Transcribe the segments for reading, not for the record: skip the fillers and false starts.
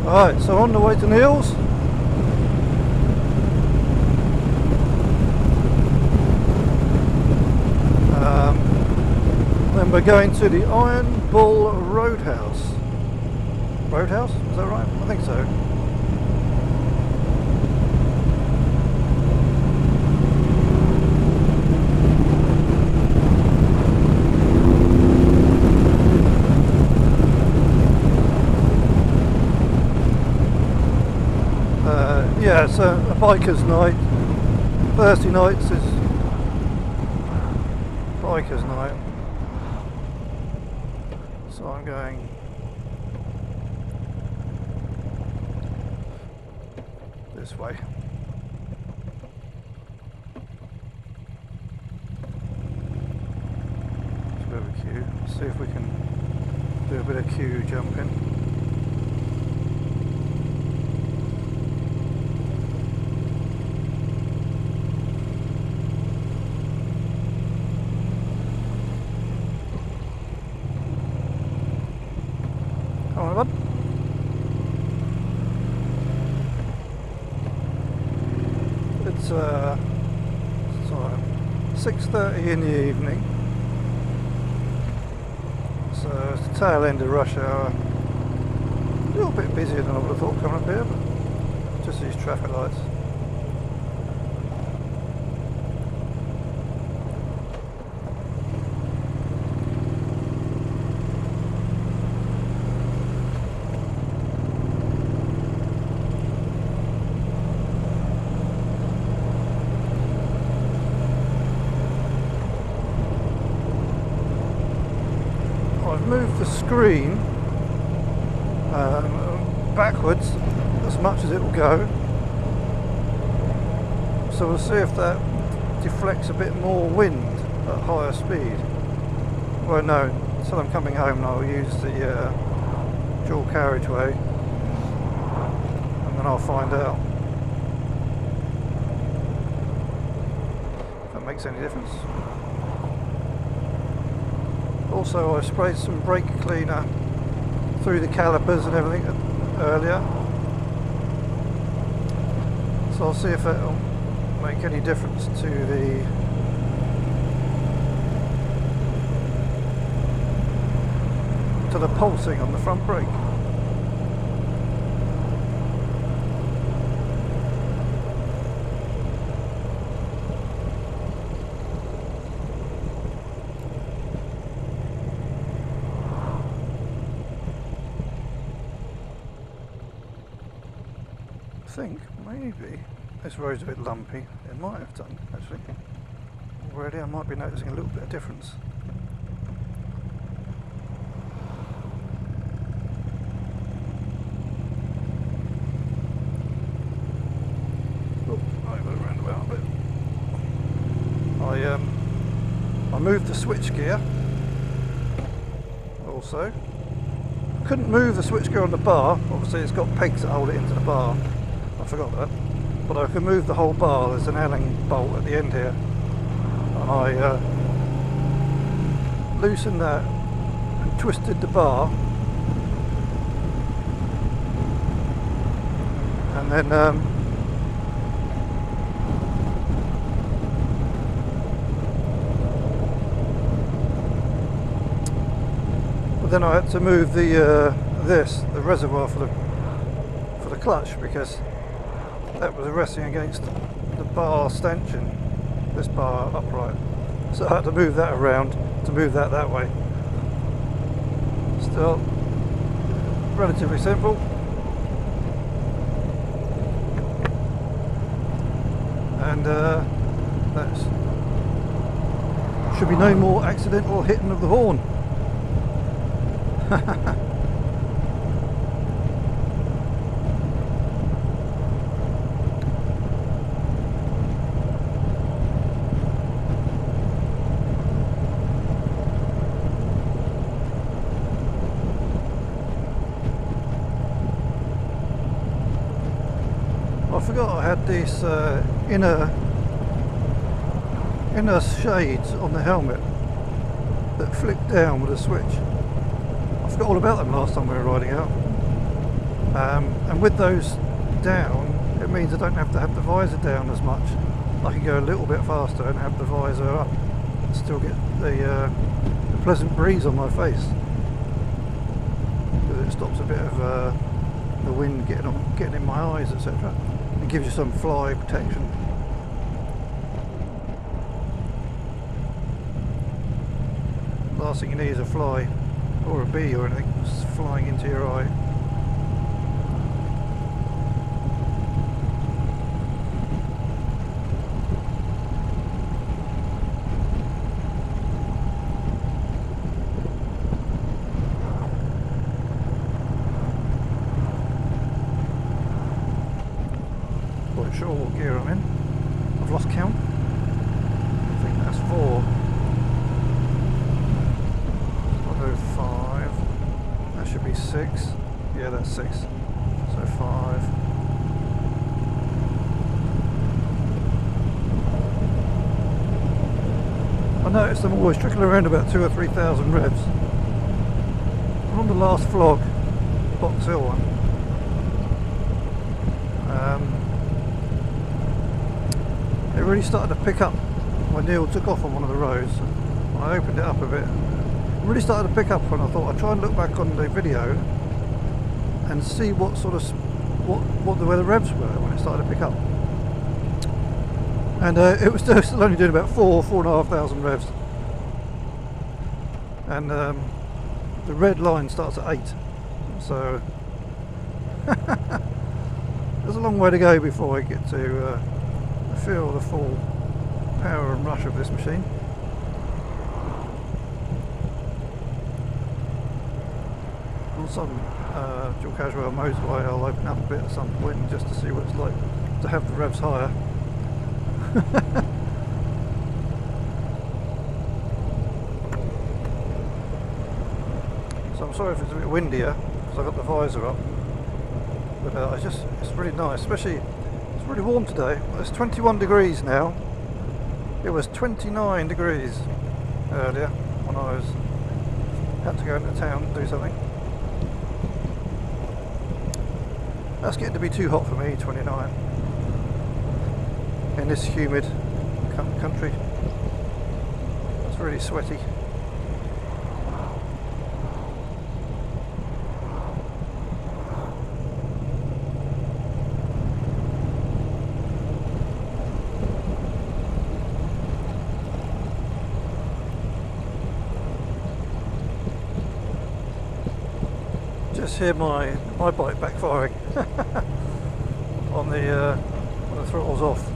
Alright, so on the way to Neil's. Then we're going to the Iron Bull Roadhouse. Roadhouse? Is that right? I think so. Yeah, it's a biker's night. Thursday nights is biker's night. So I'm going this way. It's a bit of a queue. Let's see if we can do a bit of queue jumping. It's 6:30 in the evening, so it's the tail end of rush hour. A little bit busier than I would have thought coming up here, but just these traffic lights. I've moved the screen backwards as much as it will go, so we'll see if that deflects a bit more wind at higher speed. Well, no, until I'm coming home and I'll use the dual carriageway and then I'll find out if that makes any difference. Also, I sprayed some brake cleaner through the calipers and everything earlier, so I'll see if it'll make any difference to the pulsing on the front brake. I think maybe this road's a bit lumpy. It might have done actually. Already I might be noticing a little bit of difference. Oh, over the roundabout a bit. I moved the switch gear also. Couldn't move the switch gear on the bar, obviously it's got pegs that hold it into the bar. I forgot that, but I can move the whole bar. There's an Allen bolt at the end here, and I loosened that and twisted the bar, and then I had to move the the reservoir for the clutch, because that was resting against the bar stanchion, this bar upright, so I had to move that around to move that way. Still relatively simple, and that should be no more accidental hitting of the horn. I forgot I had these inner shades on the helmet that flick down with a switch. I forgot all about them last time we were riding out. And with those down, it means I don't have to have the visor down as much. I can go a little bit faster and have the visor up and still get the pleasant breeze on my face, because it stops a bit of the wind getting in my eyes, etc. It gives you some fly protection. Last thing you need is a fly or a bee or anything flying into your eye. Quite sure what gear I'm in. I've lost count. I think that's 4. 5. That should be 6. Yeah, that's 6. So 5. I noticed I'm always trickling around about 2,000 or 3,000 revs. I'm on the last vlog, Box Hill one. It really started to pick up when Neil took off on one of the roads. I opened it up a bit. It really started to pick up, and I thought I'd try and look back on the video and see what sort of where the revs were when it started to pick up. And it was still only doing about 4,500 revs. And the red line starts at 8. So there's a long way to go before I get to feel the full power and rush of this machine. On some dual casual motorway I'll open up a bit at some point just to see what it's like to have the revs higher. So I'm sorry if it's a bit windier because I've got the visor up, but it's really nice, especially it's really warm today. It's 21 degrees now. It was 29 degrees earlier when I had to go into town and do something. That's getting to be too hot for me, 29. In this humid country. It's really sweaty. Just hear my bike backfiring on the when the throttle's off.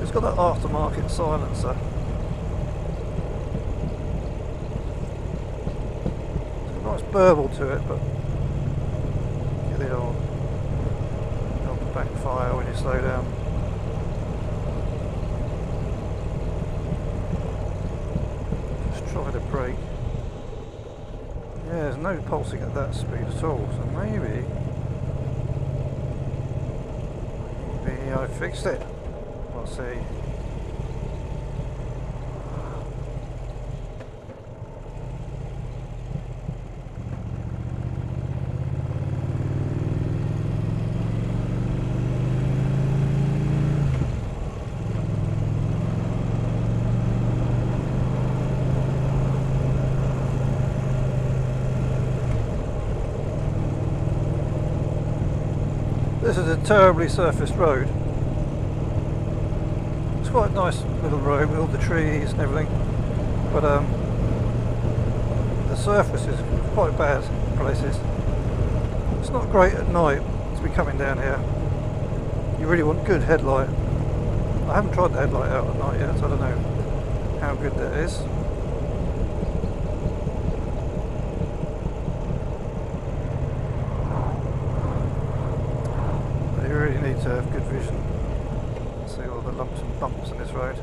It's got that aftermarket silencer. It's got a nice burble to it, but get the old backfire when you slow down. Just try to brake. Yeah, there's no pulsing at that speed at all, so maybe I fixed it. We'll see. This is a terribly surfaced road. It's quite a nice little road with all the trees and everything, but the surface is quite bad in places. It's not great at night to be coming down here. You really want good headlight. I haven't tried the headlight out at night yet, so I don't know how good that is. You really need to have good vision. See all the lumps and bumps on this road.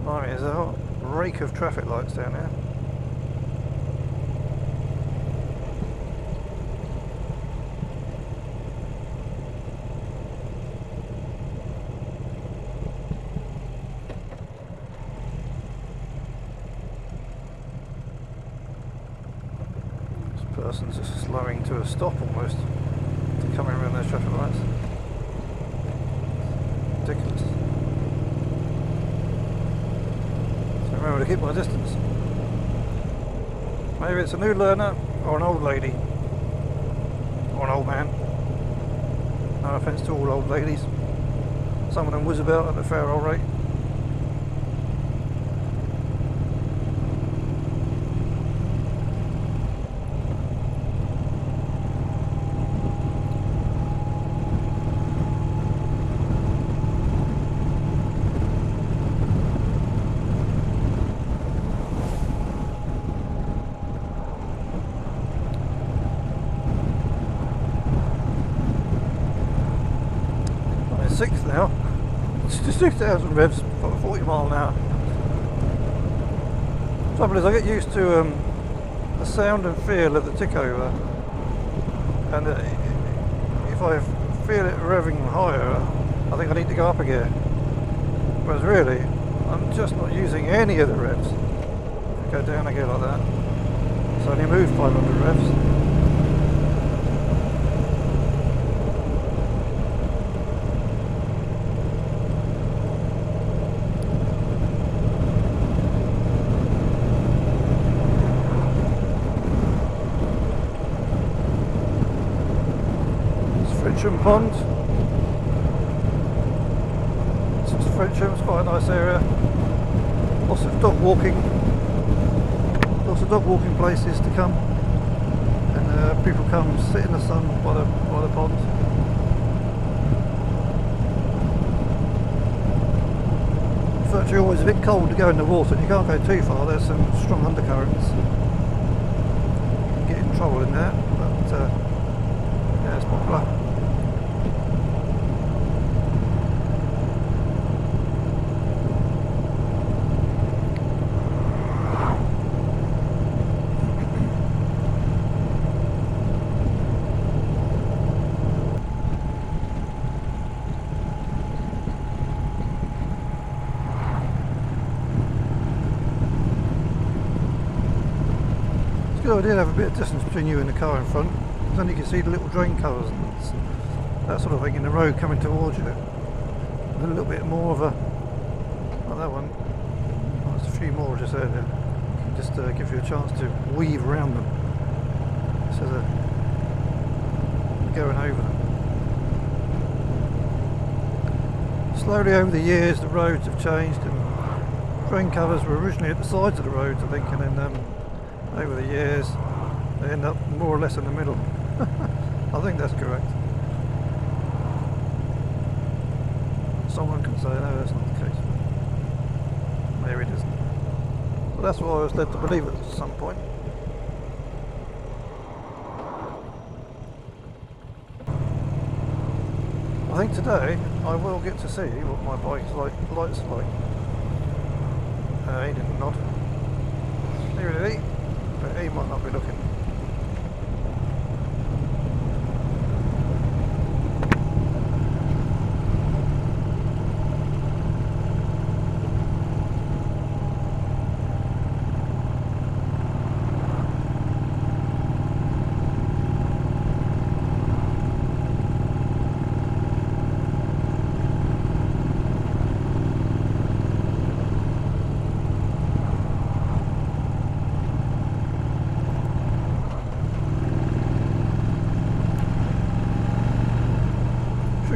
Blimey, there's a whole rake of traffic lights down here. person's just slowing to a stop almost to coming around those traffic lights. Ridiculous. So remember to keep my distance. Maybe it's a new learner or an old lady or an old man. No offence to all old ladies. Some of them whiz about at a fair old rate. Sixth now. It's just 2,000 revs, 40 mile an hour. Trouble is, I get used to the sound and feel of the tick over, and if I feel it revving higher, I think I need to go up a gear. Whereas really, I'm just not using any of the revs. Go down a gear like that. It's only moved 500 revs. Pond. Frenchham's quite a nice area. Lots of dog walking. Lots of dog walking places to come. And people come sit in the sun by the pond. It's actually always a bit cold to go in the water. You can't go too far. There's some strong undercurrents. You get in trouble in there, but yeah, it's popular. I did have a bit of distance between you and the car in front, because then you can see the little drain covers and that sort of thing in the road coming towards you. And a little bit more of a, like that one, well, there's a few more just there. Just give you a chance to weave around them instead of going over them. Slowly over the years the roads have changed, and drain covers were originally at the sides of the roads I think, and then over the years they end up more or less in the middle. I think that's correct. Someone can say no, that's not the case. Maybe it isn't. But that's what I was led to believe at some point. I think today I will get to see what my bike's lights are like. He didn't nod. Here it is. But he might not be looking.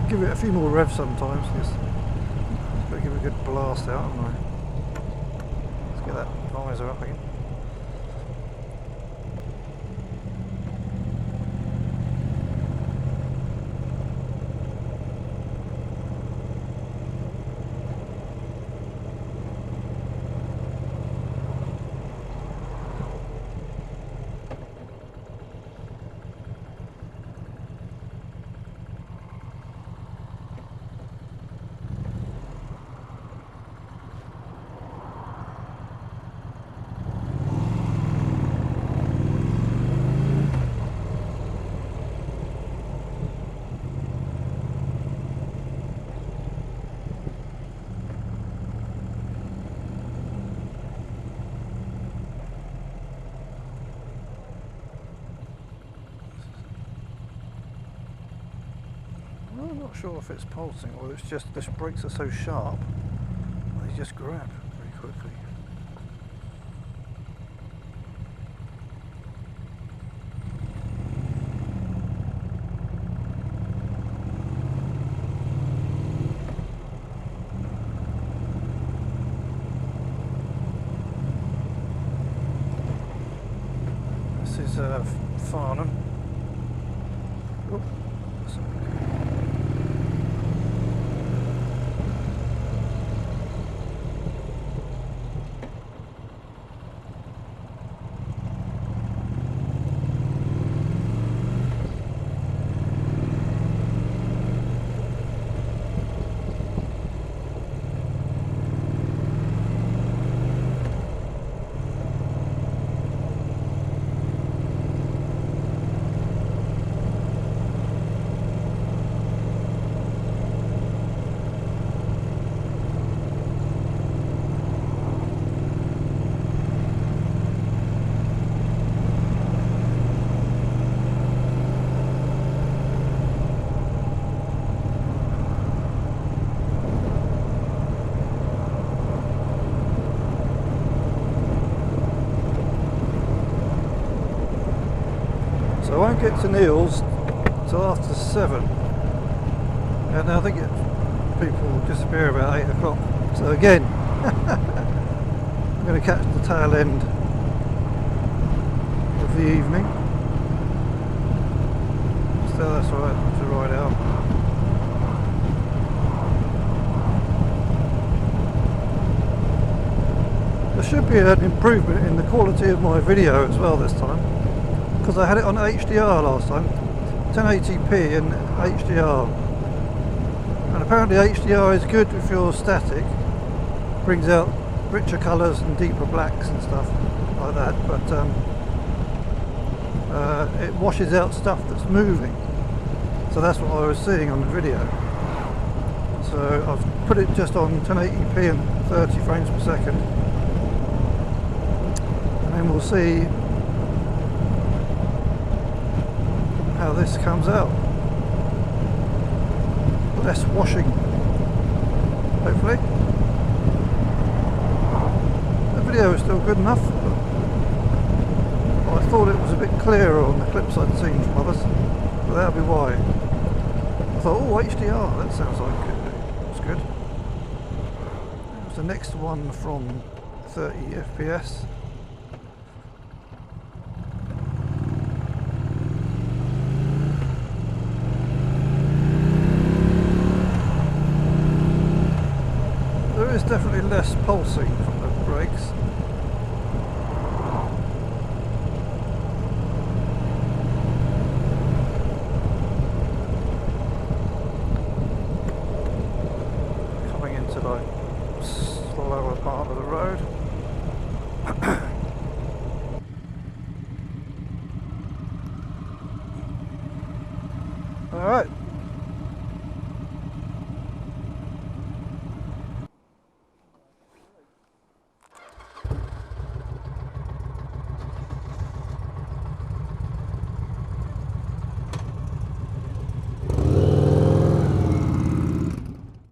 Give it a few more revs sometimes. Just got to give it a good blast out, haven't I? Let's get that visor up again. not sure if it's pulsing or it's just the brakes are so sharp they just grab very quickly. This is Farnham. Oh, so I won't get to Neil's till after 7, and I think people disappear about 8 o'clock. So again, I'm going to catch the tail end of the evening. Still, that's alright to ride out. There should be an improvement in the quality of my video as well this time, because I had it on HDR last time, 1080p and HDR, and apparently HDR is good if you're static, brings out richer colours and deeper blacks and stuff like that, but it washes out stuff that's moving, so that's what I was seeing on the video. So I've put it just on 1080p and 30 frames per second, and then we'll see how this comes out. Less washing, hopefully. The video is still good enough, but I thought it was a bit clearer on the clips I'd seen from others, but that'll be why. I thought, oh, HDR, that sounds like it's good. It was the next one from 30 FPS. There is definitely less pulsing from the brakes. Coming into like slower part of the road. Alright.